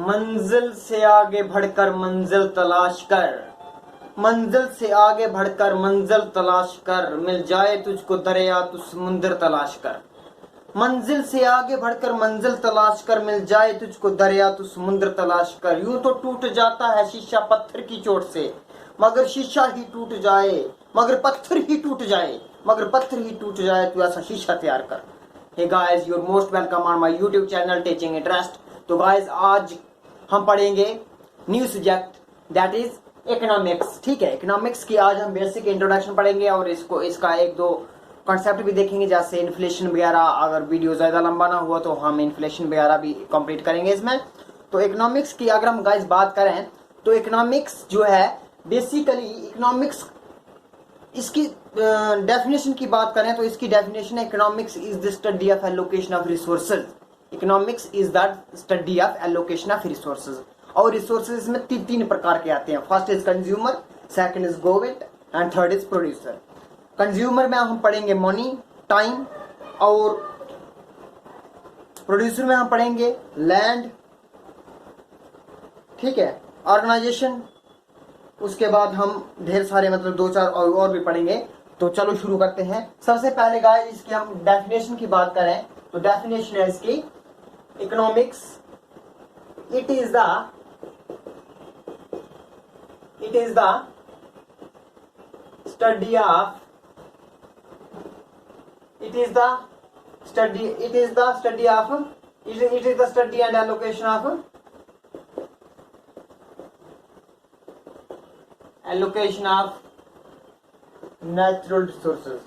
मंजिल से आगे बढ़कर मंजिल तलाश कर, मंजिल से आगे बढ़कर मंजिल तलाश कर, मिल जाए तुझको दरिया तू समुंदर तलाश कर। मंजिल से आगे बढ़कर मंजिल तलाश कर, मिल जाए तुझको दरिया तू समुंदर तलाश कर। यूं तो टूट जाता है शीशा पत्थर की चोट से, मगर शीशा ही टूट जाए, मगर पत्थर ही टूट जाए, मगर पत्थर ही टूट जाए, तू ऐसा शीशा तैयार कर। Hey guys, your most welcome on my YouTube channel teaching interest. तो गाइस, आज हम पढ़ेंगे new subject that is economics. ठीक है, इकोनॉमिक्स की आज हम बेसिक इंट्रोडक्शन पढ़ेंगे और इसका एक दो कॉन्सेप्ट भी देखेंगे, जैसे इन्फ्लेशन वगैरह। अगर वीडियो ज्यादा लंबा ना हुआ तो हम इन्फ्लेशन वगैरह भी कंप्लीट करेंगे इसमें। तो इकोनॉमिक्स की अगर हम गाइस बात करें तो इकोनॉमिक्स जो है बेसिकली इकोनॉमिक्स, इसकी डेफिनेशन की बात करें तो इसकी डेफिनेशन है economics is the study of allocation of resources. Economics is the study of allocation of resources. और रिसोर्सेज में तीन प्रकार के आते हैं। First is consumer, second is government and third is producer. Consumer में हम पढ़ेंगे मनी, टाइम, और प्रोड्यूसर में हम पढ़ेंगे लैंड, ठीक है, ऑर्गेनाइजेशन। उसके बाद हम ढेर सारे मतलब दो चार और भी पढ़ेंगे। तो चलो शुरू करते हैं। सबसे पहले गाइस इसकी हम डेफिनेशन की बात करें तो डेफिनेशन है इसकी economics it is the study of it is the study and allocation of natural resources,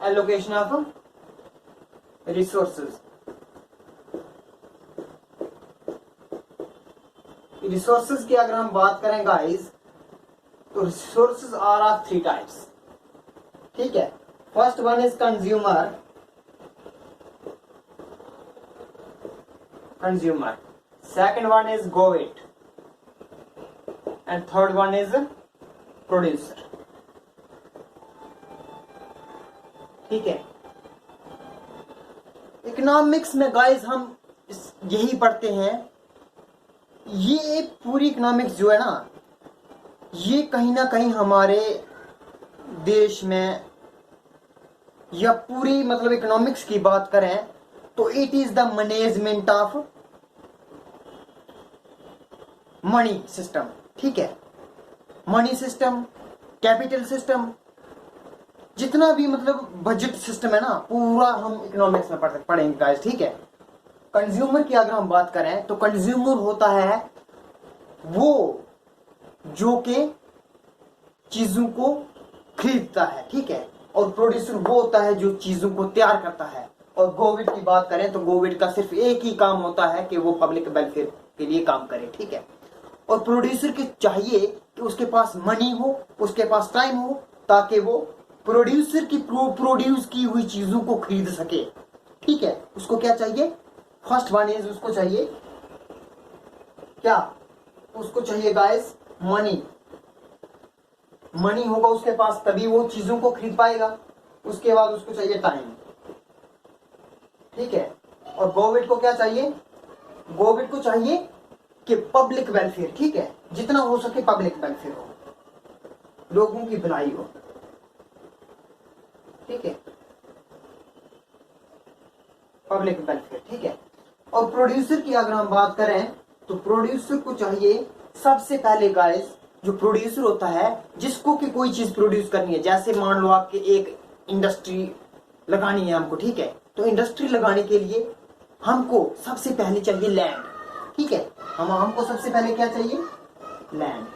allocation of resources। Resources की अगर हम बात करें गाइस तो resources are of three types. ठीक है, first one is consumer, second one is government and third one is producer. ठीक है, इकोनॉमिक्स में गाइस हम यही पढ़ते हैं। ये पूरी इकोनॉमिक्स जो है ना, ये कहीं ना कहीं हमारे देश में या पूरी मतलब इकोनॉमिक्स की बात करें तो it is the management of money system. ठीक है, मनी सिस्टम, कैपिटल सिस्टम, जितना भी मतलब बजट सिस्टम है ना, पूरा हम इकोनॉमिक्स में पढ़ेंगे गाइस। ठीक है, कंज्यूमर की अगर हम बात करें तो कंज्यूमर होता है वो जो के चीजों को खरीदता है। ठीक है, और प्रोड्यूसर वो होता है जो चीजों को तैयार करता है। और गवर्नमेंट की बात करें तो गवर्नमेंट का सिर्फ एक ही काम होता है कि वो पब्लिक वेलफेयर के लिए काम करे। ठीक है, और प्रोड्यूसर के चाहिए कि उसके पास मनी हो, उसके पास टाइम हो, ताकि वो प्रोड्यूसर की प्रोड्यूस की हुई चीजों को खरीद सके। ठीक है, उसको क्या चाहिए? फर्स्ट वन इज उसको चाहिए क्या? उसको चाहिए गाइस मनी। मनी होगा उसके पास तभी वो चीजों को खरीद पाएगा। उसके बाद उसको चाहिए टाइम। ठीक है, और गवर्नमेंट को क्या चाहिए? गवर्नमेंट को चाहिए कि पब्लिक वेलफेयर, ठीक है, जितना हो सके पब्लिक वेलफेयर हो, लोगों की भलाई हो। ठीक है, पब्लिक वेलफेयर। ठीक है, और प्रोड्यूसर की अगर हम बात करें तो प्रोड्यूसर को चाहिए सबसे पहले गाइस, जो प्रोड्यूसर होता है जिसको कि कोई चीज प्रोड्यूस करनी है, जैसे मान लो आपके एक इंडस्ट्री लगानी है हमको। ठीक है, तो इंडस्ट्री लगाने के लिए हमको सबसे पहले चाहिए लैंड। ठीक है, हमको सबसे पहले क्या चाहिए? लैंड।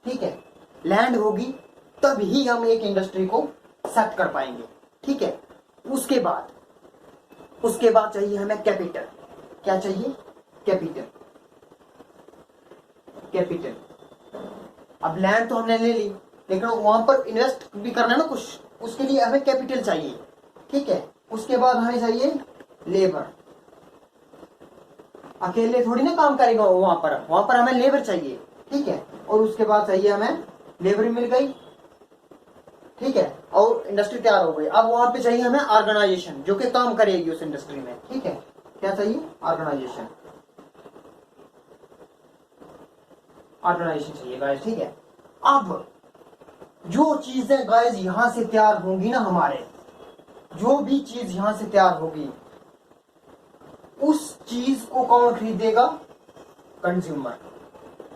ठीक है, लैंड होगी तब ही हम एक इंडस्ट्री को सेट कर पाएंगे। ठीक है, उसके बाद चाहिए हमें कैपिटल। क्या चाहिए? कैपिटल। अब लैंड तो हमने ले ली, लेकिन वहां पर इन्वेस्ट भी करना है ना कुछ, उसके लिए हमें कैपिटल चाहिए। ठीक है, उसके बाद हमें चाहिए लेबर। अकेले थोड़ी ना काम करेगा वहां पर हमें लेबर चाहिए। ठीक है, और उसके बाद चाहिए हमें लेबर मिल गई। ठीक है, और इंडस्ट्री तैयार हो गई। अब वहां पे चाहिए हमें ऑर्गेनाइजेशन जो कि काम करेगी उस इंडस्ट्री में। ठीक है, क्या चाहिए? ऑर्गेनाइजेशन, ऑर्गेनाइजेशन चाहिए गाइस, ठीक है। अब जो चीजें गाइस यहां से तैयार होंगी ना, हमारे जो भी चीज यहां से तैयार होगी उस चीज को कौन खरीदेगा? कंज्यूमर,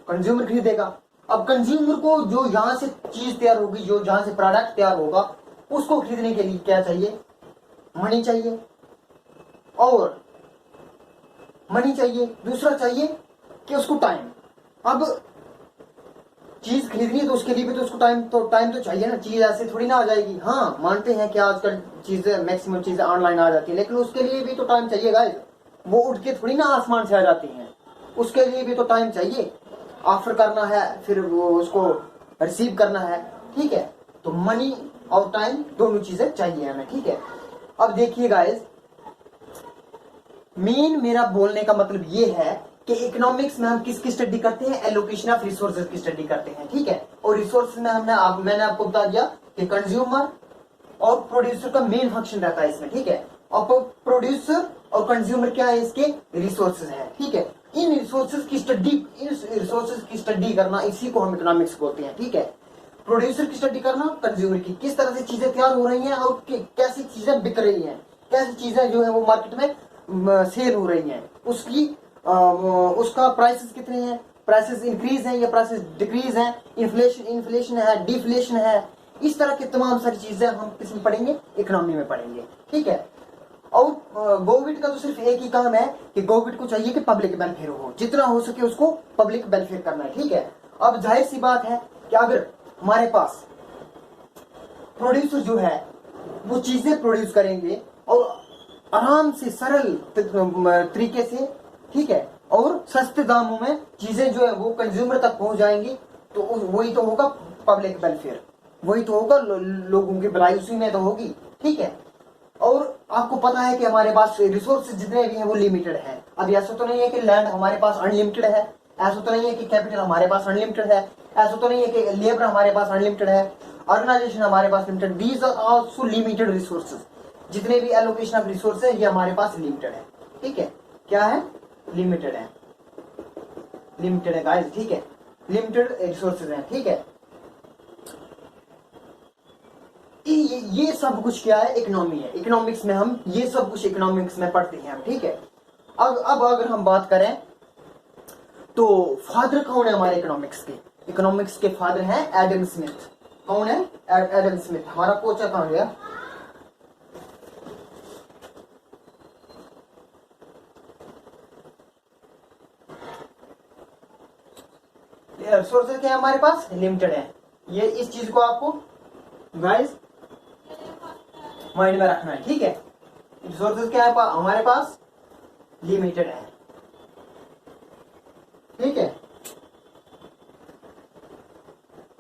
कंज्यूमर खरीदेगा। अब कंज्यूमर को जो यहां से चीज तैयार होगी, जो जहां से प्रोडक्ट तैयार होगा, उसको खरीदने के लिए क्या चाहिए? मनी चाहिए। और मनी चाहिए, दूसरा चाहिए कि उसको टाइम। अब चीज खरीदनी है तो उसके लिए भी तो उसको टाइम तो चाहिए ना, चीज ऐसे थोड़ी ना आ जाएगी। हाँ मानते हैं कि आजकल चीजें मैक्सिमम चीजें ऑनलाइन आ जाती है, लेकिन उसके लिए भी तो टाइम चाहिए गाइस। वो उठ के थोड़ी ना आसमान से आ जाती हैं, उसके लिए भी तो टाइम चाहिए। ऑफर करना है, फिर वो उसको रिसीव करना है, ठीक है। तो मनी और टाइम दोनों चीजें चाहिए हमें, ठीक है। अब देखिए गाइस, मेन मेरा बोलने का मतलब ये है कि इकोनॉमिक्स में हम किसकी स्टडी करते हैं? एलोकेशन ऑफ रिसोर्सेज की स्टडी करते हैं, ठीक है। और रिसोर्स में मैंने आपको बता दिया कि कंज्यूमर और प्रोड्यूसर का मेन फंक्शन रहता है इसमें, ठीक है। और प्रोड्यूसर और कंज्यूमर क्या है? इसके रिसोर्सेज है, ठीक है। इन रिसोर्सेज की स्टडी करना, इसी को हम इकोनॉमिक्स बोलते हैं, ठीक है। प्रोड्यूसर की स्टडी करना, कंज्यूमर की, किस तरह से चीजें तैयार हो रही हैं और कैसी चीजें बिक रही हैं, कैसी चीजें जो है वो मार्केट में सेल हो रही हैं, उसका प्राइसेस कितने हैं, प्राइसेस इंक्रीज है या प्राइसेस डिक्रीज है, इन्फ्लेशन है, डिफ्लेशन है। इस तरह की तमाम सारी चीजें हम किसमें पढ़ेंगे? इकोनॉमी में पढ़ेंगे, ठीक है। और गवर्नमेंट का तो सिर्फ एक ही काम है कि गवर्नमेंट को चाहिए कि पब्लिक वेलफेयर हो, जितना हो सके उसको पब्लिक वेलफेयर करना है, ठीक है। अब जाहिर सी बात है कि अगर हमारे पास प्रोड्यूसर जो है वो चीजें प्रोड्यूस करेंगे और आराम से सरल तरीके से, ठीक है, और सस्ते दामों में चीजें जो है वो कंज्यूमर तक पहुंच जाएंगी, तो वही तो होगा पब्लिक वेलफेयर, वही तो होगा लोगों की भलाई उसी में तो होगी, ठीक है। और आपको पता है कि हमारे पास रिसोर्सेज जितने भी हैं वो लिमिटेड है। अब ऐसा तो नहीं है कि लैंड हमारे पास अनलिमिटेड है, ऐसा तो नहीं है कि कैपिटल हमारे पास अनलिमिटेड है, ऐसा तो नहीं है कि लेबर हमारे पास अनलिमिटेड है, ऑर्गेनाइजेशन हमारे पास limited. These are also limited resources. जितने भी एलोकेशन ऑफ रिसोर्स है ये हमारे पास लिमिटेड है, ठीक है। क्या है? लिमिटेड है, लिमिटेड है गाइस, ठीक है। लिमिटेड रिसोर्सेज हैं, ठीक है। ये सब कुछ क्या है? इकोनॉमी है। इकोनॉमिक्स में हम ये सब कुछ इकोनॉमिक्स में पढ़ते हैं हम, ठीक है। अब अगर हम बात करें तो फादर कौन है हमारे इकोनॉमिक्स के? इकोनॉमिक्स के फादर हैं एडम स्मिथ। कौन है? Adam Smith. हमारा कोच कौन गया? रिसोर्सेज क्या है हमारे पास? लिमिटेड है। ये इस चीज को आपको गाइस माइंड में रखना है, ठीक है। रिसोर्सेज क्या है हमारे पास? लिमिटेड है, ठीक है।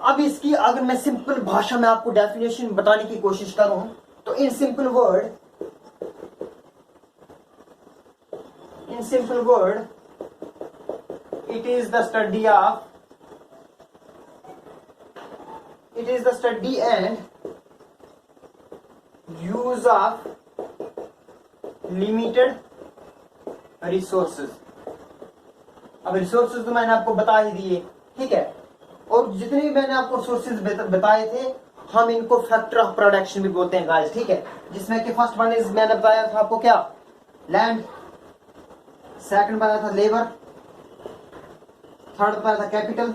अब इसकी अगर मैं सिंपल भाषा में आपको डेफिनेशन बताने की कोशिश करूं तो in simple word it is the study and use of limited resources। अब रिसोर्सेज तो मैंने आपको बता ही दिए, ठीक है। और जितने भी मैंने आपको रिसोर्सेज बताए थे हम इनको फैक्टर ऑफ प्रोडक्शन भी बोलते हैं गाइस, ठीक है। जिसमें कि फर्स्ट वन इज मैंने बताया था आपको क्या? लैंड। सेकंड बताया था लेबर। थर्ड बताया था कैपिटल।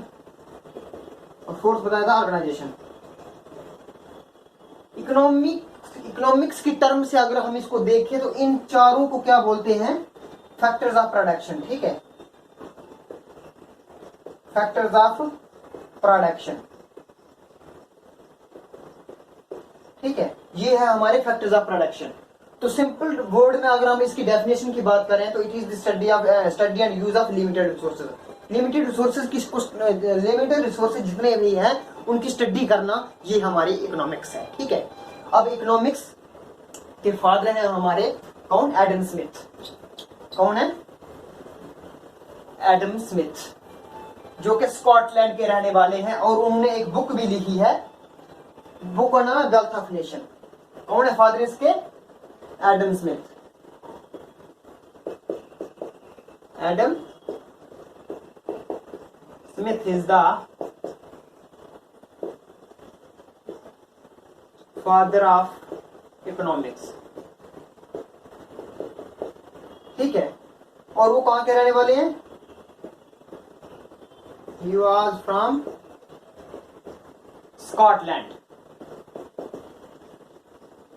और फोर्थ बताया था ऑर्गेनाइजेशन। इकोनॉमिक्स की टर्म से अगर हम इसको देखें तो इन चारों को क्या बोलते हैं? फैक्टर्स ऑफ प्रोडक्शन, ठीक है। फैक्टर्स ऑफ प्रोडक्शन, ठीक है। ये है हमारे फैक्टर्स ऑफ प्रोडक्शन। तो सिंपल वर्ड में अगर हम इसकी डेफिनेशन की बात करें तो it is the study and use of limited resources. Limited resources जितने भी हैं उनकी स्टडी करना, ये हमारी इकोनॉमिक्स है, ठीक है। अब इकोनॉमिक्स के फादर हैं हमारे कौन? Adam Smith. कौन है? एडम स्मिथ, जो कि स्कॉटलैंड के रहने वाले हैं। और उन्होंने एक बुक भी लिखी है, बुक का नाम है वेल्थ ऑफ नेशन। कौन है फादर इसके? Adam Smith. Adam Smith is the father of economics. ठीक है, और वो कहां के रहने वाले हैं? He was from Scotland.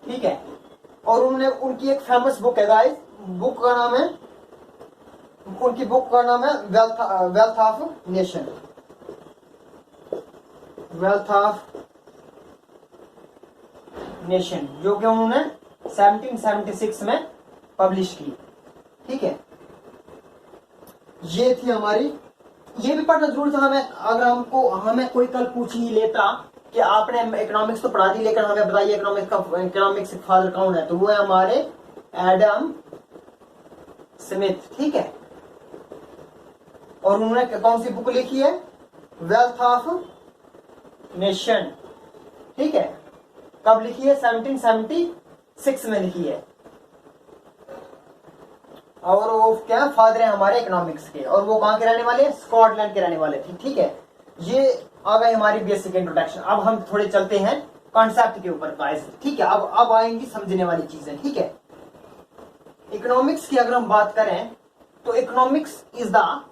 ठीक है, और उन्होंने उनकी एक फेमस बुक है गाइस, बुक का नाम है, उनकी बुक का नाम है wealth of nation, wealth of nation, जो कि उन्होंने 1776 में पब्लिश की। ठीक है, ये थी हमारी, ये भी पढ़ना जरूर था हमें, अगर हमें कोई कल पूछ ही लेता कि आपने इकोनॉमिक्स तो पढ़ा दी लेकिन हमें बताइए इकोनॉमिक्स फादर कौन है, तो वो है हमारे एडम स्मिथ। ठीक है, और उन्होंने कौन सी बुक लिखी है? Wealth of nation. ठीक है, कब लिखी है? 1776 में लिखी है, और वो क्या फादर है हमारे इकोनॉमिक्स के, और वो कहां के रहने वाले हैं? स्कॉटलैंड के रहने वाले थे। ठीक है, ये आ गई हमारी बेसिक इंट्रोडक्शन। अब हम थोड़े चलते हैं कॉन्सेप्ट के ऊपर गाइस। ठीक है, अब आएंगी समझने वाली चीजें। ठीक है, इकोनॉमिक्स की अगर हम बात करें तो इकोनॉमिक्स इज द,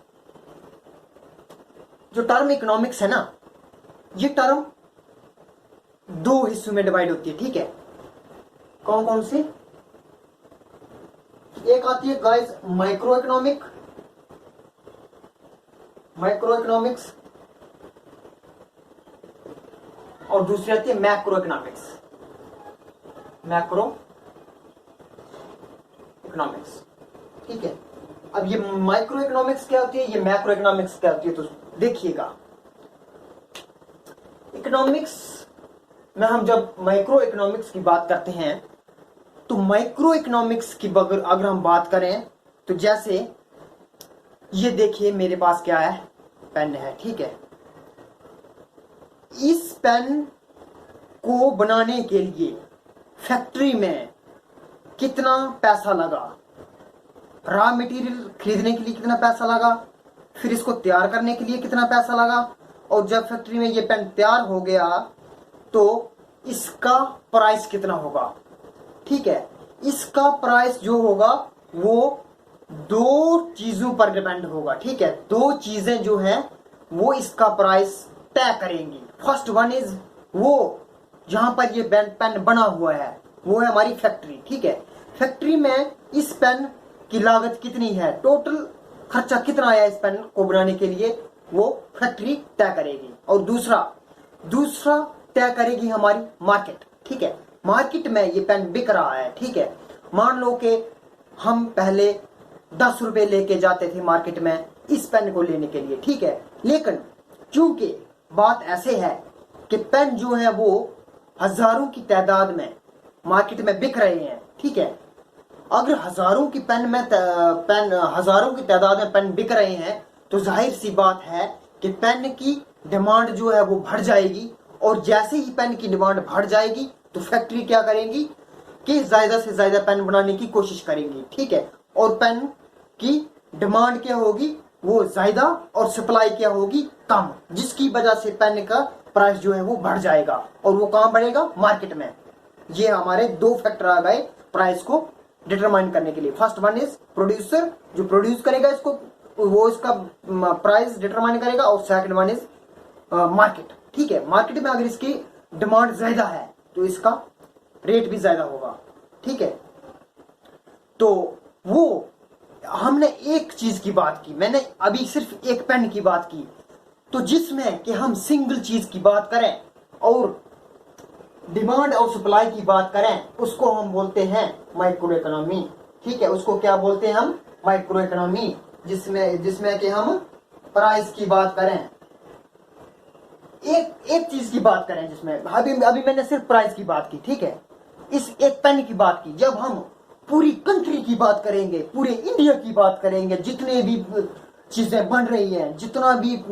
जो टर्म इकोनॉमिक्स है ना, ये टर्म दो हिस्सों में डिवाइड होती है। ठीक है, कौन कौन सी? एक आती है गाइस माइक्रो इकोनॉमिक्स, और दूसरी आती है मैक्रो इकोनॉमिक्स। ठीक है, अब ये माइक्रो इकोनॉमिक्स क्या होती है, ये मैक्रो इकोनॉमिक्स क्या होती है, तो देखिएगा। इकोनॉमिक्स में हम जब माइक्रो इकोनॉमिक्स की बात करते हैं तो माइक्रो इकोनॉमिक्स की अगर हम बात करें तो जैसे ये देखिए मेरे पास क्या है, पेन है। ठीक है, इस पेन को बनाने के लिए फैक्ट्री में कितना पैसा लगा, रॉ मटेरियल खरीदने के लिए कितना पैसा लगा, फिर इसको तैयार करने के लिए कितना पैसा लगा, और जब फैक्ट्री में ये पेन तैयार हो गया तो इसका प्राइस कितना होगा। ठीक है, इसका प्राइस जो होगा वो दो चीजों पर डिपेंड होगा। ठीक है, दो चीजें जो हैं वो इसका प्राइस तय करेंगी। फर्स्ट वन इज, वो जहां पर ये पेन बना हुआ है वो है हमारी फैक्ट्री। ठीक है, फैक्ट्री में इस पेन की लागत कितनी है, टोटल खर्चा कितना आया इस पेन को बनाने के लिए, वो फैक्ट्री तय करेगी। और दूसरा तय करेगी हमारी मार्केट। ठीक है, मार्केट में ये पेन बिक रहा है। ठीक है, मान लो कि हम पहले 10 रुपए लेके जाते थे मार्केट में इस पेन को लेने के लिए। ठीक है, लेकिन चूंकि बात ऐसे है कि पेन जो है वो हजारों की तादाद में मार्केट में बिक रहे हैं। ठीक है, अगर हजारों की हजारों की तादाद में पेन बिक रहे हैं तो जाहिर सी बात है कि पेन की डिमांड जो है वो बढ़ जाएगी, और जैसे ही पेन की डिमांड बढ़ जाएगी तो फैक्ट्री क्या करेंगी कि ज्यादा से ज्यादा पेन बनाने की कोशिश करेंगी। ठीक है, और पेन की डिमांड क्या होगी, वो ज्यादा, और सप्लाई क्या होगी, कम, जिसकी वजह से पेन का प्राइस जो है वो बढ़ जाएगा, और वो कहां बढ़ेगा, मार्केट में। ये हमारे दो फैक्टर आ गए प्राइस को डिटरमाइन करने के लिए। फर्स्ट वन इज प्रोड्यूसर, जो प्रोड्यूस करेगा इसको, वो इसका प्राइस डिटरमाइन करेगा, और सेकंड वन इज मार्केट। ठीक है, मार्केट में अगर इसकी डिमांड ज्यादा है तो इसका रेट भी ज्यादा होगा। ठीक है, तो वो हमने एक चीज की बात की, मैंने अभी सिर्फ एक पेन की बात की, तो जिसमें कि हम सिंगल चीज की बात करें और डिमांड और सप्लाई की बात करें, उसको हम बोलते हैं माइक्रो इकोनॉमी। ठीक है, उसको क्या बोलते हैं हम, माइक्रो इकोनॉमी, जिसमें कि हम प्राइस की बात करें, एक चीज की बात करें, जिसमें अभी मैंने सिर्फ प्राइस की बात की। ठीक है, इस एक पेन की बात की। जब हम पूरी कंट्री की बात करेंगे, पूरे इंडिया की बात करेंगे, जितने भी चीजें बन रही हैं, जितना भी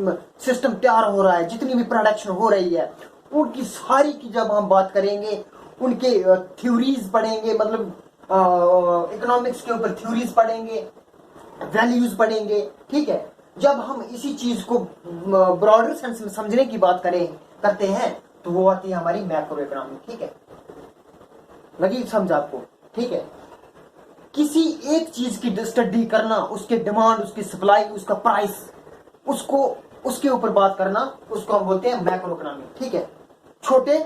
सिस्टम तैयार हो रहा है, जितनी भी प्रोडक्शन हो रही है, उनकी सारी की जब हम बात करेंगे, उनके थ्योरीज पढ़ेंगे, मतलब इकोनॉमिक्स के ऊपर थ्योरीज पढ़ेंगे, वैल्यूज पढ़ेंगे, ठीक है। जब हम इसी चीज को ब्रॉडर सेंस में समझने की बात करते हैं तो वो आती है हमारी मैक्रो इकोनॉमी, ठीक है। लगी समझ आपको, ठीक है। किसी एक चीज की स्टडी करना, उसके डिमांड, उसकी सप्लाई, उसका प्राइस, उसको उसके ऊपर बात करना, उसको हम बोलते हैं मैक्रो इकोनॉमी, ठीक है। छोटे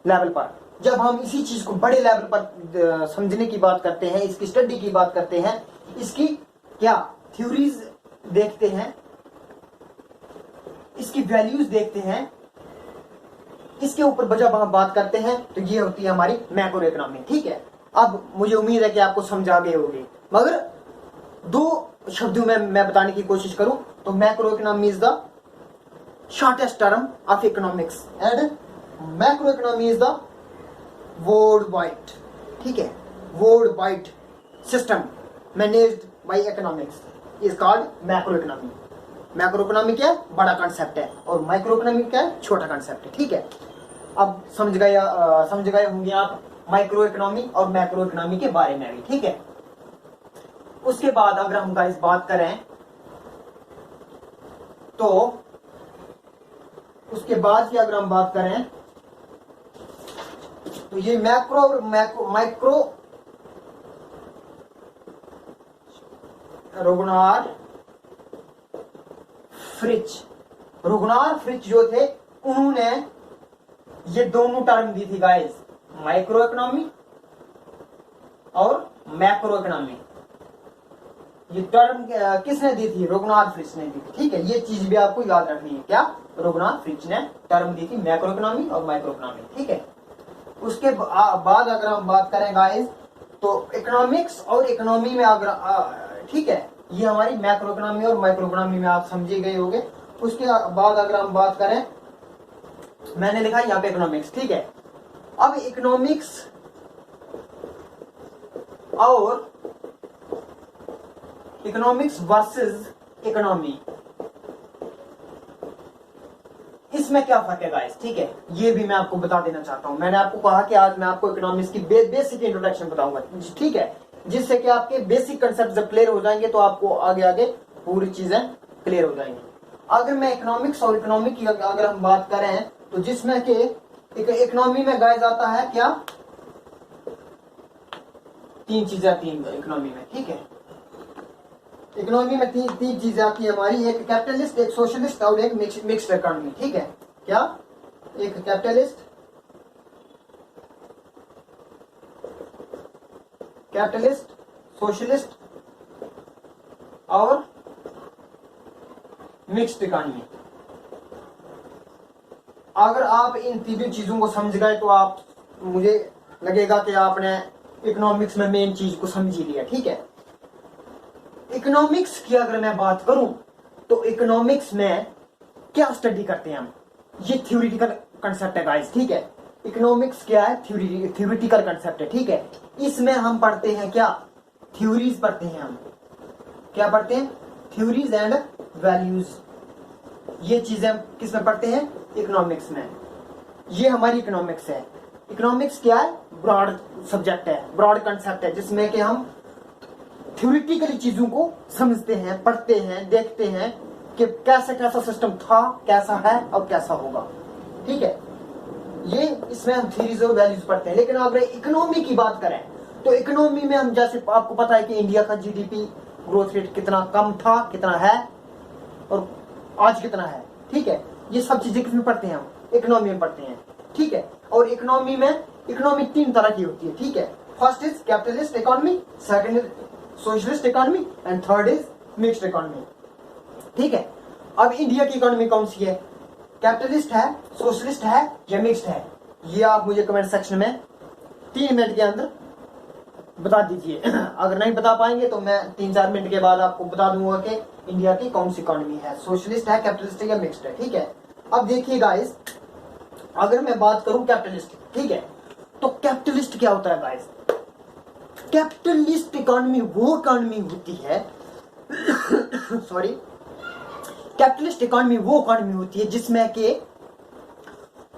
लेवल पर जब हम इसी चीज को बड़े लेवल पर समझने की बात करते हैं, इसकी स्टडी की बात करते हैं, इसकी क्या थ्योरीज देखते हैं, इसकी वैल्यूज देखते हैं, इसके ऊपर जब हम बात करते हैं तो ये होती है हमारी मैक्रो इकोनॉमी, ठीक है। अब मुझे उम्मीद है कि आपको समझ आ गए होंगे, मगर दो शब्दों में मैं बताने की कोशिश करूं तो macro economy is the shortest term of economics and macro economy is the world wide, ठीक है, world wide system managed by economics is called macro economy. Macro economy क्या है? बड़ा कॉन्सेप्ट है, और माइक्रो इकोनॉमी क्या है? छोटा कॉन्सेप्ट है, ठीक है। अब समझ गए होंगे आप माइक्रो इकोनॉमी और मैक्रो इकोनॉमी के बारे में भी, ठीक है। उसके बाद अगर हम गाइस बात करें तो उसके बाद की अगर हम बात करें तो ये माइक्रो रुगनार फ्रिच जो थे उन्होंने ये दोनों टर्म दी थी गाइस, माइक्रो इकोनॉमी और मैक्रो इकोनॉमी। ये टर्म किसने दी थी? रुगनार फ्रिच ने दी थी, ठीक है। ये चीज भी आपको याद रखनी है, क्या रुगनार फ्रिच ने टर्म दी थी मैक्रो इकोनॉमी और माइक्रो इकोनॉमी, ठीक है। उसके बाद अगर हम बात करें गाइस तो इकोनॉमिक्स और इकोनॉमी में अगर ठीक है, ये हमारी मैक्रो इकोनॉमी और माइक्रो इकोनॉमी में आप समझे गए होंगे। उसके बाद अगर हम बात करें, मैंने लिखा यहाँ पे इकोनॉमिक्स, ठीक है। अब इकोनॉमिक्स और इकोनॉमिक्स वर्सेस इकोनॉमी, इसमें क्या फर्क है गाइस, ठीक है, ये भी मैं आपको बता देना चाहता हूं। मैंने आपको कहा कि आज मैं आपको इकोनॉमिक्स की बेसिक इंट्रोडक्शन बताऊंगा, ठीक है, जिससे कि आपके बेसिक कंसेप्ट जब क्लियर हो जाएंगे तो आपको आगे आगे पूरी चीजें क्लियर हो जाएंगी। अगर मैं इकोनॉमिक्स और इकोनॉमी की अगर हम बात करें तो जिसमें कि इकोनॉमी में गाइस आता है क्या, तीन चीजें आती हैं इकोनॉमी में, ठीक है। इकोनॉमी में तीन चीजें आती है हमारी, एक कैपिटलिस्ट, एक सोशलिस्ट और एक मिक्स्ड इकोनॉमी, ठीक है। क्या? एक कैपिटलिस्ट, सोशलिस्ट और मिक्स्ड इकोनॉमी। अगर आप इन तीनों चीजों को समझ गए तो आप, मुझे लगेगा कि आपने इकोनॉमिक्स में मेन चीज को समझ ही लिया, ठीक है। इकोनॉमिक्स की अगर मैं बात करूं तो इकोनॉमिक्स में क्या स्टडी करते हैं हम, ये थ्योरेटिकल कंसेप्ट है गाइस, ठीक है। इकोनॉमिक्स क्या है? थ्योरेटिकल कंसेप्ट है, ठीक है। इसमें हम पढ़ते हैं क्या, थ्योरीज पढ़ते हैं हम, क्या पढ़ते हैं? Theories and values. ये चीजें किस में पढ़ते हैं? इकोनॉमिक्स में। ये हमारी इकोनॉमिक्स है। इकोनॉमिक्स क्या है? ब्रॉड सब्जेक्ट है, ब्रॉड कंसेप्ट है, जिसमें कि हम थ्योरेटिकली चीजों को समझते हैं, पढ़ते हैं, देखते हैं कि कैसा सिस्टम था, कैसा है और कैसा होगा, ठीक है। ये इसमें हम थ्योरीज और वैल्यूज पढ़ते हैं। लेकिन अगर इकोनॉमी की बात करें तो इकोनॉमी में हम, जैसे आपको पता है कि इंडिया का जीडीपी ग्रोथ रेट कितना कम था, कितना है और आज कितना है, ठीक है। ये सब चीजें किसमें पढ़ते हैं? हम इकोनॉमी में पढ़ते हैं, ठीक है। और इकोनॉमी में इकोनॉमी तीन तरह की होती है, ठीक है। First is capitalist economy, second is socialist economy and third is mixed economy, ठीक है। अब इंडिया की इकोनॉमी कौन सी है? कैपिटलिस्ट है, सोशलिस्ट है या मिक्स्ड है? ये आप मुझे कमेंट सेक्शन में 3 मिनट के अंदर बता दीजिए। अगर नहीं बता पाएंगे तो मैं 3-4 मिनट के बाद आपको बता दूंगा कि इंडिया की कौन सी इकोनॉमी है, सोशलिस्ट है, कैपिटलिस्ट है या मिक्स्ड है, ठीक है। अब देखिए गाइस, अगर मैं बात करूं कैपिटलिस्ट, ठीक है, तो कैपिटलिस्ट क्या होता है गाइस? कैपिटलिस्ट इकोनॉमी वो इकोनॉमी होती है सॉरी, कैपिटलिस्ट इकोनॉमी वो इकोनॉमी होती है जिसमें कि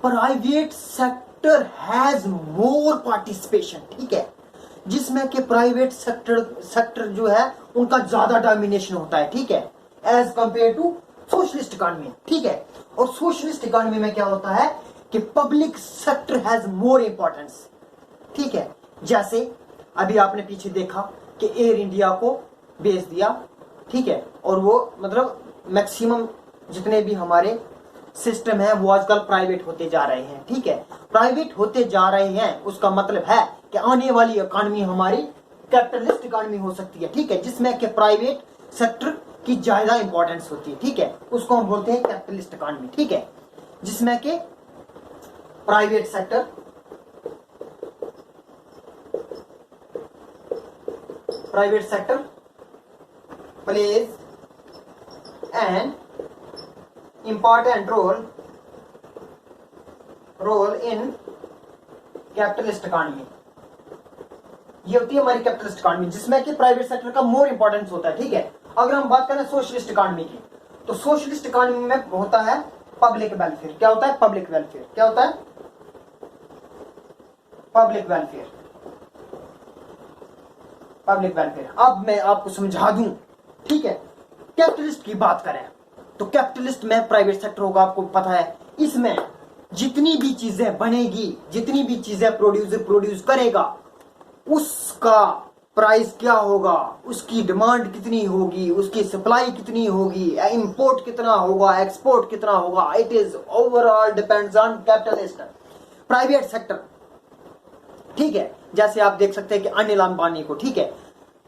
private sector has more participation, ठीक है। जिसमें कि प्राइवेट सेक्टर जो है उनका ज्यादा डोमिनेशन होता है, ठीक है, as compare to socialist economy, ठीक है। और सोशलिस्ट इकोनॉमी में क्या होता है कि public sector has more importance, ठीक है। जैसे अभी आपने पीछे देखा कि एयर इंडिया को बेच दिया, ठीक है, और वो मतलब मैक्सिमम जितने भी हमारे सिस्टम है वो आजकल प्राइवेट होते जा रहे हैं, ठीक है। प्राइवेट होते जा रहे हैं उसका मतलब है कि आने वाली इकोनॉमी हमारी कैपिटलिस्ट इकोनॉमी हो सकती है, ठीक है, जिसमें कि प्राइवेट सेक्टर की ज्यादा इंपॉर्टेंस होती है, ठीक है, उसको हम बोलते हैं कैपिटलिस्ट इकोनॉमी, ठीक है, जिसमें कि private sector plays an important role in capitalist economy. ये होती है हमारी कैपिटलिस्ट इकोनॉमी जिसमें कि प्राइवेट सेक्टर का मोर इंपॉर्टेंस होता है, ठीक है। अगर हम बात करें सोशलिस्ट इकोनॉमी की, तो सोशलिस्ट इकोनॉमी में होता है पब्लिक वेलफेयर। क्या होता है? Public welfare. क्या होता है? Public welfare. Public welfare. अब मैं आपको समझा दूं, ठीक है। कैपिटलिस्ट की बात करें तो कैपिटलिस्ट में प्राइवेट सेक्टर होगा, आपको पता है। इसमें जितनी भी चीजें बनेगी, जितनी भी चीजें प्रोड्यूसर प्रोड्यूस करेगा, उसका प्राइस क्या होगा, उसकी डिमांड कितनी होगी, उसकी सप्लाई कितनी होगी, इंपोर्ट कितना होगा, एक्सपोर्ट कितना होगा, it is overall depends on capitalist. Private sector, ठीक है, जैसे आप देख सकते हैं कि अनिल अंबानी को, ठीक है,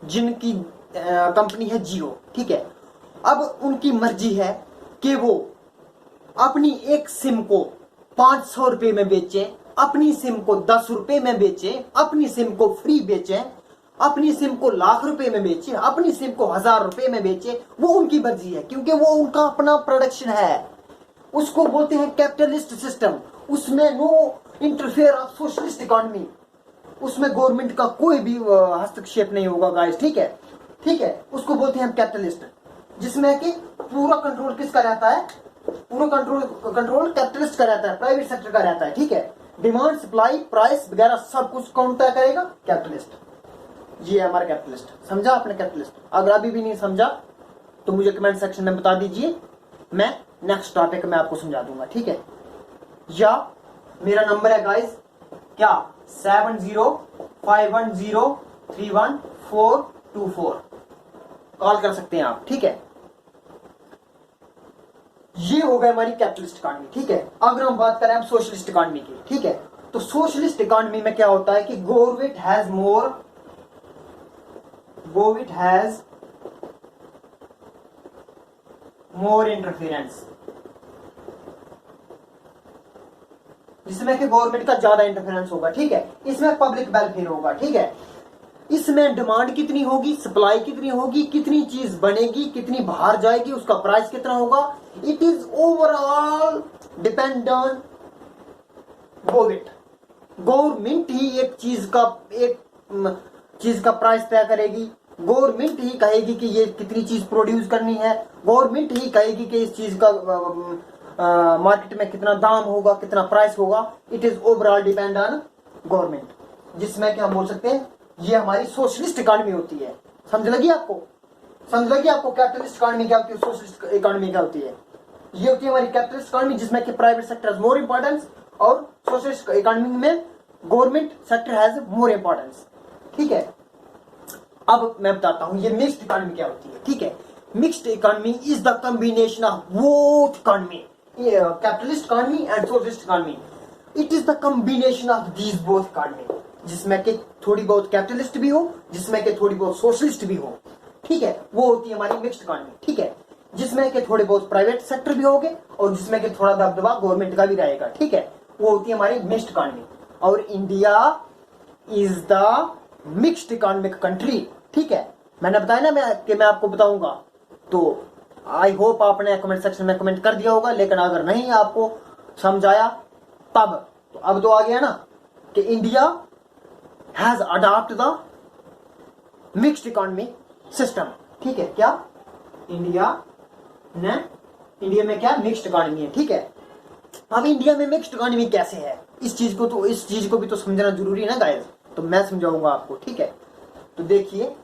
जिनकी कंपनी है जियो, ठीक है, अब उनकी मर्जी है कि वो अपनी एक सिम को 500 रुपए में बेचे, अपनी सिम को 10 रुपए में बेचे, अपनी सिम को फ्री बेचे, अपनी सिम को लाख रुपए में बेचे, अपनी सिम को 1000 रुपए में बेचे, वो उनकी मर्जी है, क्योंकि वो उनका अपना प्रोडक्शन है। उसको बोलते हैं कैपिटलिस्ट सिस्टम। उसमें no interfere of socialist economy, उसमें गवर्नमेंट का कोई भी हस्तक्षेप नहीं होगा गाइस, ठीक है, ठीक है। उसको बोलते हैं हम कैपिटलिस्ट, जिसमें कि पूरा कंट्रोल किसका रहता है? पूरा कंट्रोल कैपिटलिस्ट का रहता है, प्राइवेट सेक्टर का रहता है, ठीक है। डिमांड, सप्लाई, प्राइस वगैरह सब कुछ कौन तय करेगा? कैपिटलिस्ट। ये है हमारा कैपिटलिस्ट। समझा आपने कैपिटलिस्ट? अगर अभी भी नहीं समझा तो मुझे कमेंट सेक्शन में बता दीजिए, मैं नेक्स्ट टॉपिक में आपको समझा दूंगा, ठीक है। या मेरा नंबर है गाइस क्या 7051031424, कॉल कर सकते हैं आप, ठीक है। ये हो गया हमारी कैपिटलिस्ट इकोनॉमी, ठीक है। अगर हम बात करें हम सोशलिस्ट इकोनॉमी की, ठीक है, तो सोशलिस्ट इकोनॉमी में क्या होता है कि गवर्नमेंट हैज मोर इंटरफेरेंस, जिसमें कि गवर्नमेंट का ज्यादा इंटरफेरेंस होगा, ठीक है। इसमें पब्लिक वेलफेयर होगा, ठीक है। इसमें डिमांड कितनी होगी, सप्लाई कितनी होगी, कितनी चीज बनेगी, कितनी बाहर जाएगी, उसका प्राइस कितना होगा, it is overall depend on government. Government ही एक चीज का प्राइस तय करेगी, गवर्नमेंट ही कहेगी कि ये कितनी चीज प्रोड्यूस करनी है, गवर्नमेंट ही कहेगी कि इस चीज का मार्केट में कितना दाम होगा, कितना प्राइस होगा। It is overall depend on government, जिसमें कि हम बोल सकते हैं ये हमारी सोशलिस्ट इकोनॉमी होती है। समझ लगी आपको? समझ लगी आपको कैपिटलिस्ट इकोनॉमी क्या होती है, सोशलिस्ट इकोनॉमी क्या होती है? ये होती है हमारी कैपिटलिस्ट इकोनॉमी, जिसमें कि private sector has more importance और सोशलिस्ट इकोनॉमी में government sector has more importance, ठीक है। अब मैं बताता हूं ये मिक्स्ड इकोनॉमी क्या होती है, ठीक है। Mixed economy is the combination of both economy, capitalist economy and socialist economy. It is the combination of these both economy, जिसमें कि थोड़ी बहुत कैपिटलिस्ट भी हो, जिसमें कि थोड़ी बहुत सोशलिस्ट भी हो, ठीक है। वो होती है हमारी मिक्स्ड इकोनॉमी, ठीक है, जिसमें कि थोड़े बहुत प्राइवेट सेक्टर भी होंगे और जिसमें कि थोड़ा दबदबा गवर्नमेंट का भी रहेगा, ठीक है। वो होती है हमारी मिक्स्ड इकोनॉमी। और India is the mixed economic country, ठीक है। मैंने बताया ना मैं आपको बताऊंगा, तो आई होप आपने कमेंट सेक्शन में कमेंट कर दिया होगा। लेकिन अगर नहीं आपको समझ आया तब, तो अब तो आ गया ना कि India has adopt the mixed economy system, ठीक है। क्या इंडिया में क्या मिक्स्ड इकोनॉमी है, ठीक है। अब इंडिया में मिक्स्ड इकोनॉमी कैसे है, इस चीज को भी तो समझना जरूरी है ना गाइस। तो मैं समझाऊंगा आपको, ठीक है। तो देखिए,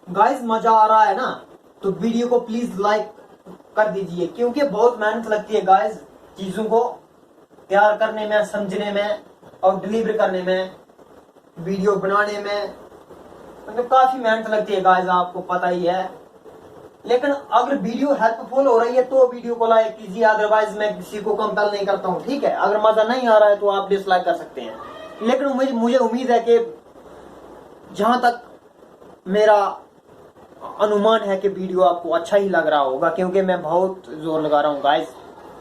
गाइस मजा आ रहा है ना, तो वीडियो को प्लीज लाइक कर दीजिए, क्योंकि बहुत मेहनत लगती है गाइस चीजों को तैयार करने में, समझने में और डिलीवर करने में, वीडियो बनाने में, मतलब काफी मेहनत लगती है गाइस, आपको पता ही है। लेकिन अगर वीडियो हेल्पफुल हो रही है तो वीडियो को लाइक कीजिए, अदरवाइज मैं किसी को कंपेल नहीं करता हूँ, ठीक है। अगर मजा नहीं आ रहा है तो आप डिसलाइक कर सकते हैं, लेकिन मुझे उम्मीद है कि जहां तक मेरा अनुमान है कि वीडियो आपको अच्छा ही लग रहा होगा, क्योंकि मैं बहुत जोर लगा रहा हूँ गाइस,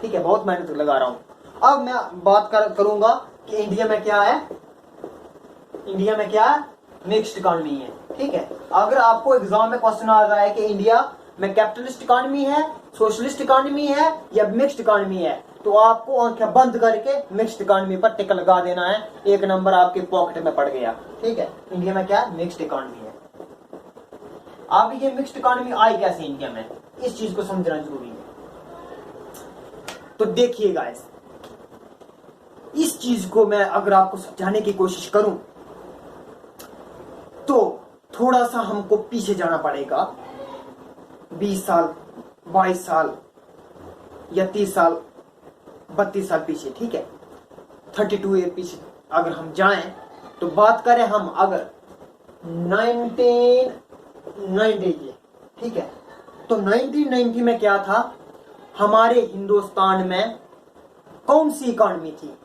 ठीक है, बहुत मेहनत लगा रहा हूँ। अब मैं बात करूंगा कि इंडिया में क्या है। इंडिया में क्या है? मिक्स्ड इकॉनमी है, ठीक है। अगर आपको एग्जाम में क्वेश्चन आ रहा है कि इंडिया में कैपिटलिस्ट इकॉनमी है, सोशलिस्ट इकॉनमी है या मिक्स्ड इकॉनमी है, तो आपको आंखें बंद करके मिक्स्ड इकॉनमी पर टिक लगा देना है, एक नंबर आपके पॉकेट में पड़ गया, ठीक है। इंडिया में क्या है? मिक्स्ड इकॉनमी है। अब ये मिक्स्ड इकॉनमी आई कैसे इंडिया में, इस चीज को समझना जरूरी है। तो देखिए गाइस, इस चीज को मैं अगर आपको समझाने की कोशिश करूं तो थोड़ा सा हमको पीछे जाना पड़ेगा, 20 साल, 22 साल या 30 साल, 32 साल पीछे, ठीक है, 32 ईयर पीछे अगर हम जाएं, तो बात करें हम अगर 1990 की, ठीक है, तो 1990 में क्या था, हमारे हिंदुस्तान में कौन सी इकॉनमी थी?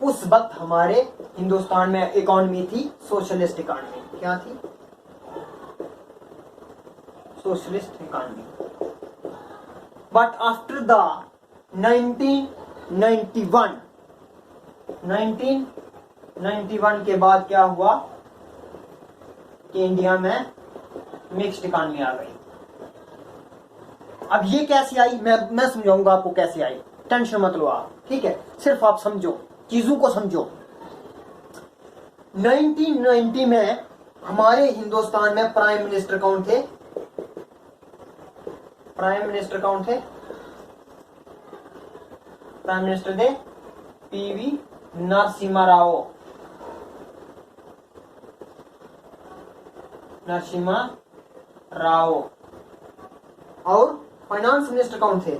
उस वक्त हमारे हिंदुस्तान में इकॉनमी थी सोशलिस्ट इकॉनमी। क्या थी? Socialist economy. But after the 1991 के बाद क्या हुआ कि इंडिया में मिक्स्ड इकॉनमी आ गई। अब ये कैसे आई, मैं समझाऊंगा आपको कैसे आई, टेंशन मत लो आप, ठीक है, सिर्फ आप समझो, चीजों को समझो। 1990 में हमारे हिंदुस्तान में प्राइम मिनिस्टर कौन थे? प्राइम मिनिस्टर कौन थे? प्राइम मिनिस्टर थे पीवी नरसिम्हा राव। नरसिम्हा राव। और फाइनेंस मिनिस्टर कौन थे?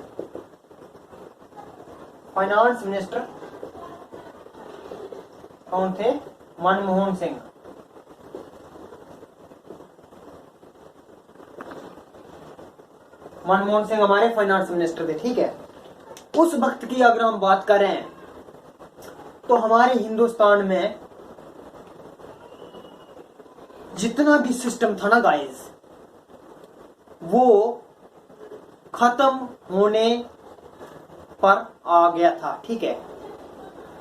फाइनेंस मिनिस्टर कौन थे? मनमोहन सिंह। मनमोहन सिंह हमारे फाइनेंस मिनिस्टर थे, ठीक है। उस वक्त की अगर हम बात करें तो हमारे हिंदुस्तान में जितना भी सिस्टम था ना गाइस, वो खत्म होने पर आ गया था, ठीक है,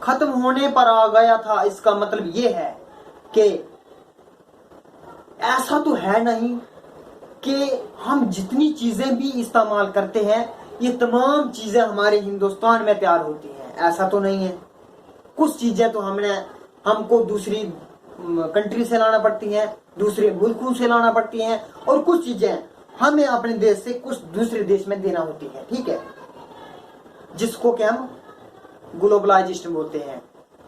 खत्म होने पर आ गया था। इसका मतलब ये है कि ऐसा तो है नहीं कि हम जितनी चीजें भी इस्तेमाल करते हैं ये तमाम चीजें हमारे हिंदुस्तान में तैयार होती हैं, ऐसा तो नहीं है। कुछ चीजें तो हमको दूसरी कंट्री से लाना पड़ती हैं, दूसरे मुल्कों से लाना पड़ती हैं, और कुछ चीजें हमें अपने देश से कुछ दूसरे देश में देना होती है, ठीक है, जिसको कि हम ग्लोबलाइजेशन बोलते हैं,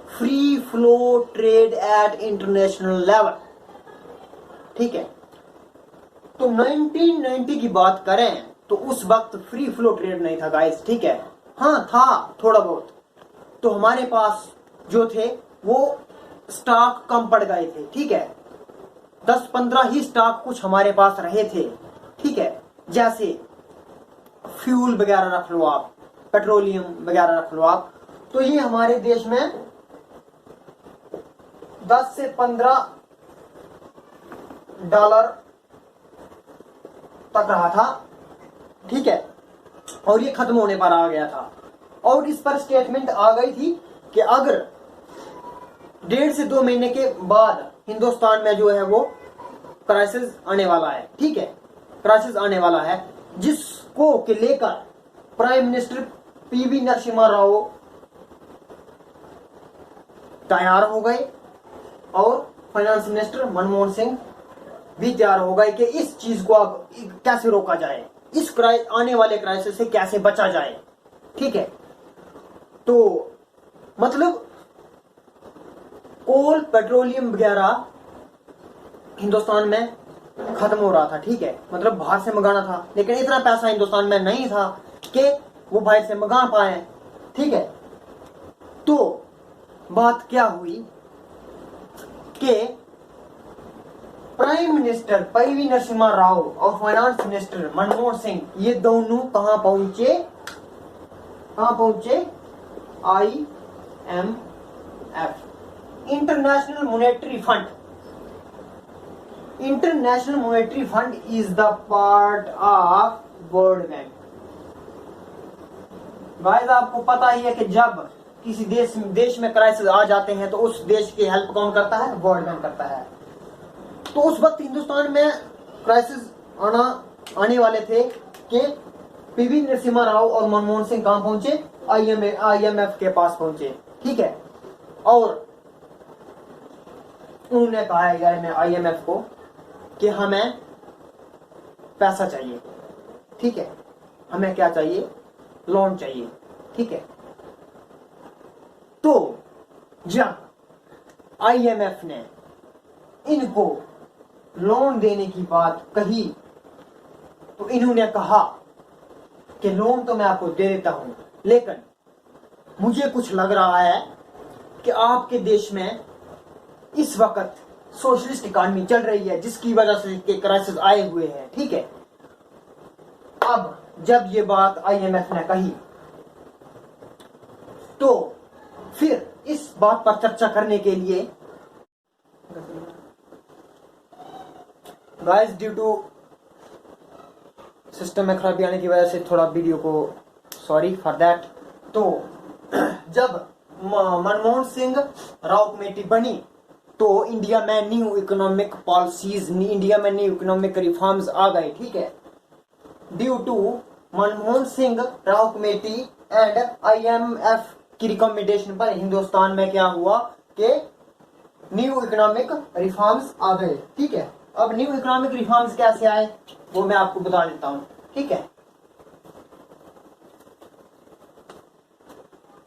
free flow trade at international level, ठीक है। तो 1990 की बात करें तो उस वक्त फ्री फ्लो ट्रेड नहीं था गाइस, ठीक है, हाँ था थोड़ा बहुत। तो हमारे पास जो थे वो स्टॉक कम पड़ गए थे, ठीक है, 10-15 ही स्टॉक कुछ हमारे पास रहे थे, ठीक है, जैसे फ्यूल वगैरह रख लो आप, पेट्रोलियम वगैरह रख लो आप। तो ये हमारे देश में 10 से 15 डॉलर तक रहा था, ठीक है, और ये खत्म होने पर आ गया था। और इस पर स्टेटमेंट आ गई थी कि अगर 1.5 से 2 महीने के बाद हिंदुस्तान में जो है वो क्राइसिस आने वाला है, ठीक है, क्राइसिस आने वाला है, जिसको के लेकर prime minister PV Narasimha Rao तैयार हो गए और फाइनेंस मिनिस्टर मनमोहन सिंह भी तैयार हो गए कि इस चीज को अब कैसे रोका जाए, इस आने वाले क्राइसिस से कैसे बचा जाए, ठीक है। तो मतलब कोल पेट्रोलियम वगैरह हिंदुस्तान में खत्म हो रहा था, ठीक है, मतलब बाहर से मंगाना था, लेकिन इतना पैसा हिंदुस्तान में नहीं था कि वो बाहर से मंगा पाए, ठीक है। तो बात क्या हुई कि prime minister PV Narasimha Rao और फाइनेंस मिनिस्टर मनमोहन सिंह, ये दोनों कहां पहुंचे, IMF, international monetary fund. International monetary fund is the part of world bank. Guys आपको पता ही है कि जब किसी देश में क्राइसिस आ जाते हैं तो उस देश की हेल्प कौन करता है, वर्ल्ड बैंक करता है। तो उस वक्त हिंदुस्तान में क्राइसिस आने वाले थे कि पीवी नरसिम्हा राव और मनमोहन सिंह कहां पहुंचे, IMF के पास पहुंचे, ठीक है। और उन्होंने कहा है IMF को कि हमें पैसा चाहिए, ठीक है, हमें क्या चाहिए, लोन चाहिए, ठीक है। तो जब IMF ने इनको लोन देने की बात कही तो इन्होंने कहा कि लोन तो मैं आपको दे देता हूं, लेकिन मुझे कुछ लग रहा है कि आपके देश में इस वक्त सोशलिस्ट इकॉनमी चल रही है जिसकी वजह से के क्राइसिस आए हुए हैं, ठीक है। अब जब ये बात IMF ने कही तो फिर इस बात पर चर्चा करने के लिए गाइस ड्यू टू सिस्टम में खराबी आने की वजह से थोड़ा वीडियो को सॉरी फॉर दैट। तो जब मनमोहन सिंह राव कमेटी बनी तो इंडिया में न्यू इकोनॉमिक पॉलिसीज, इंडिया में न्यू इकोनॉमिक रिफॉर्म्स आ गए, ठीक है। Due to Manmohan Singh Rao committee and IMF की रिकमेंडेशन पर हिंदुस्तान में क्या हुआ कि न्यू इकोनॉमिक रिफॉर्म्स आ गए, ठीक है। अब न्यू इकोनॉमिक रिफॉर्म्स कैसे आए वो मैं आपको बता देता हूं, ठीक है।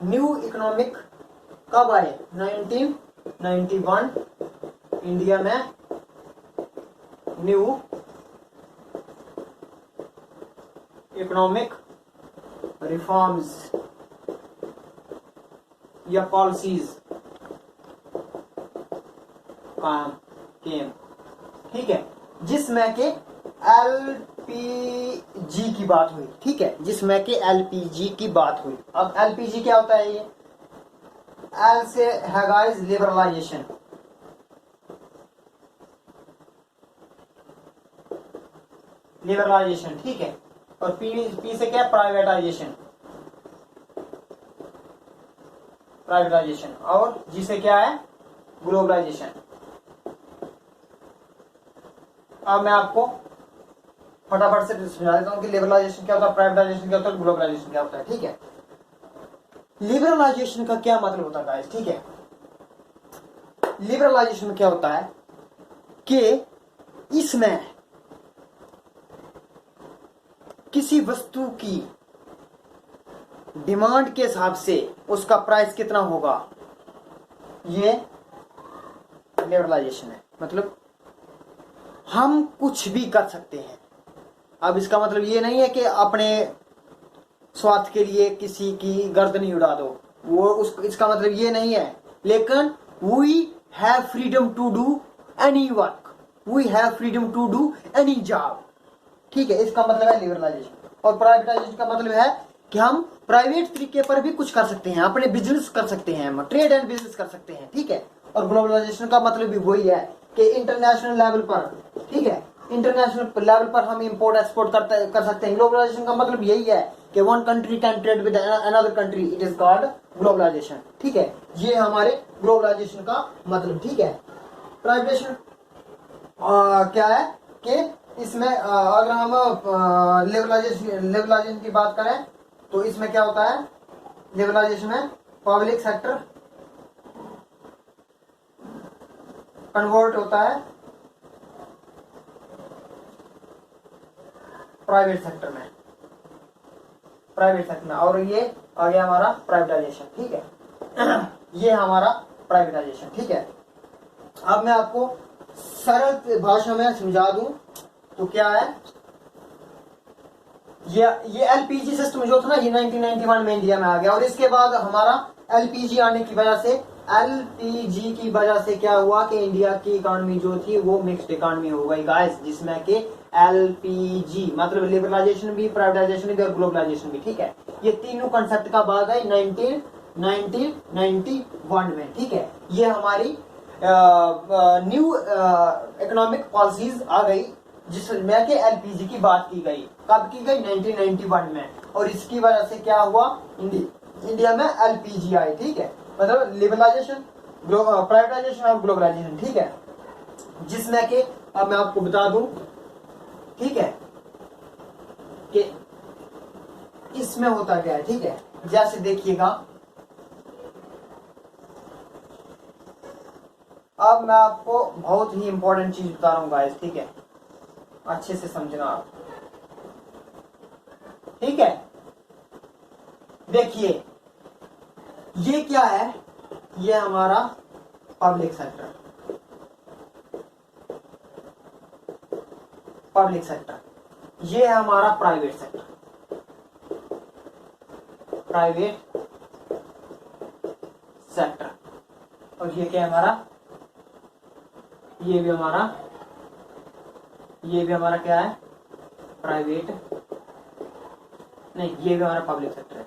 न्यू इकोनॉमिक कब आए, 1991 इंडिया में न्यू इकोनॉमिक रिफॉर्म्स या पॉलिसीज केम, ठीक है, जिसमें के LPG की बात हुई, ठीक है, जिसमें के LPG की बात हुई। अब LPG क्या होता है, ये L से है गाइस लिबरलाइजेशन, लिबरलाइजेशन, ठीक है, और P से क्या, प्राइवेटाइजेशन, प्राइवेटाइजेशन, और G से क्या है, ग्लोबलाइजेशन। अब मैं आपको फटाफट से समझा देता हूं कि लिबरलाइजेशन क्या होता है, प्राइवेटाइजेशन क्या होता है, ग्लोबलाइजेशन क्या होता है, ठीक है। लिबरलाइजेशन का क्या मतलब होता है गाइस, ठीक है। लिबरलाइजेशन में क्या होता है कि इसमें किसी वस्तु की डिमांड के हिसाब से उसका प्राइस कितना होगा, ये लिबरलाइजेशन है। मतलब हम कुछ भी कर सकते हैं। अब इसका मतलब ये नहीं है कि अपने स्वार्थ के लिए किसी की गर्दन ही उड़ा दो, इसका मतलब ये नहीं है, लेकिन we have freedom to do any work, we have freedom to do any job, ठीक है, इसका मतलब है लिबरलाइजेशन। और प्राइवेटाइजेशन का मतलब है कि हम प्राइवेट तरीके पर भी कुछ कर सकते हैं, अपने बिजनेस कर सकते हैं, हम ट्रेड एंड बिजनेस कर सकते हैं, ठीक है। और ग्लोबलाइजेशन का मतलब भी वही है कि इंटरनेशनल लेवल पर, ठीक है, इंटरनेशनल लेवल पर हम इंपोर्ट एक्सपोर्ट कर सकते हैं। ग्लोबलाइजेशन का मतलब यही है कि one country can trade with another country, it is called globalisation, ठीक है। ये हमारे ग्लोबलाइजेशन का मतलब, ठीक है। प्राइवेटाइजेशन क्या है कि इसमें अगर हम लिबरलाइजेशन की बात करें तो इसमें क्या होता है, लिबरलाइजेशन में पब्लिक सेक्टर कन्वर्ट होता है प्राइवेट सेक्टर में, और ये आ गया हमारा प्राइवेटाइजेशन, ठीक है। ये हमारा प्राइवेटाइजेशन, ठीक है। अब मैं आपको सरल भाषा में समझा दूं तो क्या है, ये एलपीजी सिस्टम जो था ना, ये 1991 में इंडिया में आ गया। और इसके बाद हमारा एलपीजी आने की वजह से, एलपीजी की वजह से क्या हुआ कि इंडिया की इकोनॉमी जो थी वो मिक्स्ड इकोनॉमी हो गई गाइस, जिसमें कि एलपीजी मतलब लिबरलाइजेशन भी, प्राइवेटाइजेशन भी और ग्लोबलाइजेशन भी, ठीक है। ये तीनों कंसेप्ट का बाद है 1991 में, ठीक है। ये हमारी न्यू इकोनॉमिक पॉलिसीज आ गई जिसमें कि एलपीजी की बात की गई। कब की गई? 1991 में। और इसकी वजह से क्या हुआ, इंडिया में एलपीजी आई, ठीक है। मतलब लिबरलाइजेशन, प्राइवेटाइजेशन और ग्लोबलाइजेशन, ठीक है। जिसमें कि अब मैं आपको बता दूं, ठीक है, कि इसमें होता क्या है, ठीक है। जैसे देखिएगा, अब मैं आपको बहुत ही इंपॉर्टेंट चीज बता रहा हूं गाइस, ठीक है, अच्छे से समझना आप, ठीक है। देखिए ये क्या है, ये हमारा पब्लिक सेक्टर, पब्लिक सेक्टर, ये है हमारा प्राइवेट सेक्टर, प्राइवेट सेक्टर। और ये क्या है हमारा, ये भी हमारा क्या है, प्राइवेट, नहीं, ये भी हमारा पब्लिक सेक्टर है,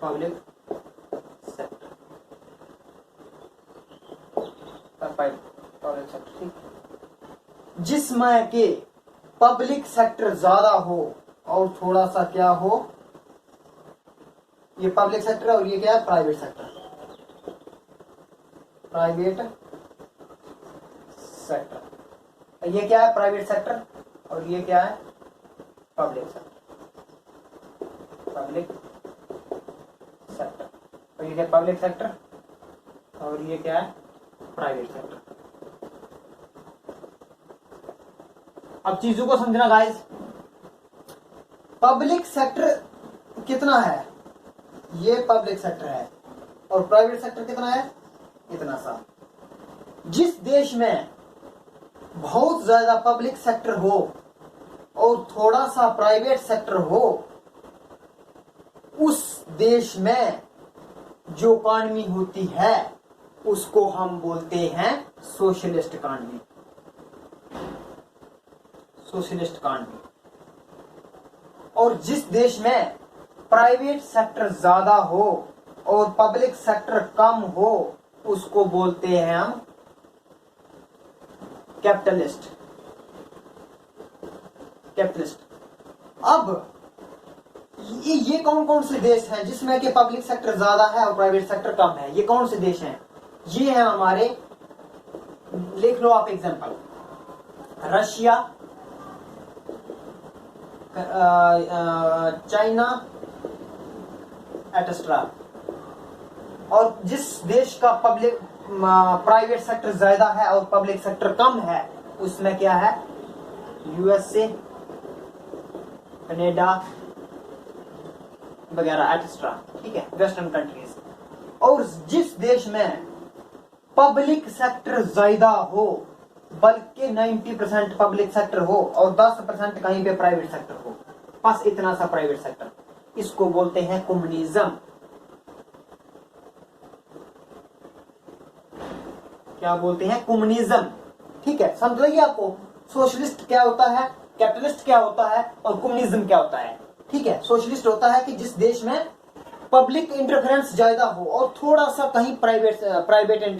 पब्लिक सेक्टर, पब्लिक सेक्टर, ठीक। जिसमें के पब्लिक सेक्टर ज्यादा हो और थोड़ा सा क्या हो, ये पब्लिक सेक्टर और ये क्या है, प्राइवेट सेक्टर, प्राइवेट सेक्टर। ये क्या है, प्राइवेट सेक्टर, और ये क्या है, पब्लिक सेक्टर, पब्लिक सेक्टर। और ये क्या, पब्लिक सेक्टर, और ये क्या है, प्राइवेट सेक्टर। अब चीजों को समझना गाइस, पब्लिक सेक्टर कितना है, ये पब्लिक सेक्टर है, और प्राइवेट सेक्टर कितना है, इतना सा। जिस देश में बहुत ज्यादा पब्लिक सेक्टर हो और थोड़ा सा प्राइवेट सेक्टर हो, उस देश में जो इकॉनमी होती है उसको हम बोलते हैं सोशलिस्ट इकॉनमी, सोशलिस्ट इकॉनमी। और जिस देश में प्राइवेट सेक्टर ज्यादा हो और पब्लिक सेक्टर कम हो, उसको बोलते हैं हम कैपिटलिस्ट, कैपिटलिस्ट। अब ये कौन कौन से देश हैं जिसमें कि पब्लिक सेक्टर ज्यादा है और प्राइवेट सेक्टर कम है? ये कौन से देश हैं? ये हैं हमारे, लिख लो आप एग्जांपल, रशिया, चाइना, एटस्ट्रा। और जिस देश का पब्लिक प्राइवेट सेक्टर ज्यादा है और पब्लिक सेक्टर कम है, उसमें क्या है, यूएसए, कनाडा वगैरह एटस्ट्रा, ठीक है, वेस्टर्न कंट्रीज। और जिस देश में पब्लिक सेक्टर ज्यादा हो, बल्कि 90% पब्लिक सेक्टर हो और 10% कहीं पे प्राइवेट सेक्टर हो, बस इतना सा प्राइवेट सेक्टर, इसको बोलते हैं कम्युनिज्म। क्या बोलते हैं? कम्युनिज्म, ठीक है। समझ लगी आपको? सोशलिस्ट क्या होता है, कैपिटलिस्ट क्या होता है और कम्युनिज्म क्या होता है, ठीक है। सोशलिस्ट होता है कि जिस देश में पब्लिक इंटरफेरेंस ज्यादा हो और थोड़ा सा कहीं प्राइवेट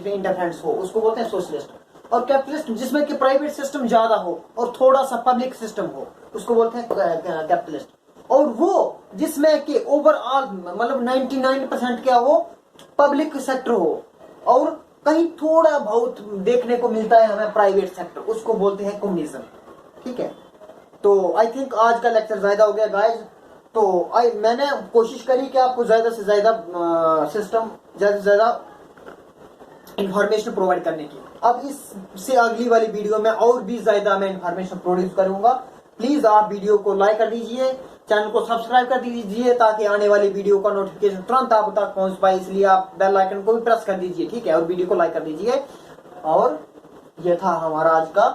इंटरफेरेंस हो, उसको बोलते हैं सोशलिस्ट। और कैपिटलिस्ट जिसमें कि प्राइवेट सिस्टम ज्यादा हो और थोड़ा सा पब्लिक सिस्टम हो, उसको बोलते हैं कैपिटलिस्ट। और वो जिसमें कि ओवरऑल मतलब 99% क्या हो, पब्लिक सेक्टर हो और कहीं थोड़ा बहुत देखने को मिलता है हमें प्राइवेट सेक्टर, उसको बोलते हैं कम्युनिज्म, ठीक है। तो आई थिंक आज का लेक्चर ज्यादा हो गया गाइज। तो मैंने कोशिश करी कि आपको ज्यादा से ज्यादा सिस्टम, ज्यादा से ज्यादा इंफॉर्मेशन प्रोवाइड करने की। अब इससे अगली वाली वीडियो में और भी ज्यादा मैं इंफॉर्मेशन प्रोड्यूस करूंगा। प्लीज आप वीडियो को लाइक कर दीजिए, चैनल को सब्सक्राइब कर दीजिए ताकि आने वाली वीडियो का नोटिफिकेशन तुरंत आप तक पहुंच पाए, इसलिए आप बेल आइकन को भी प्रेस कर दीजिए, ठीक है, और वीडियो को लाइक कर दीजिए। और ये था हमारा आज का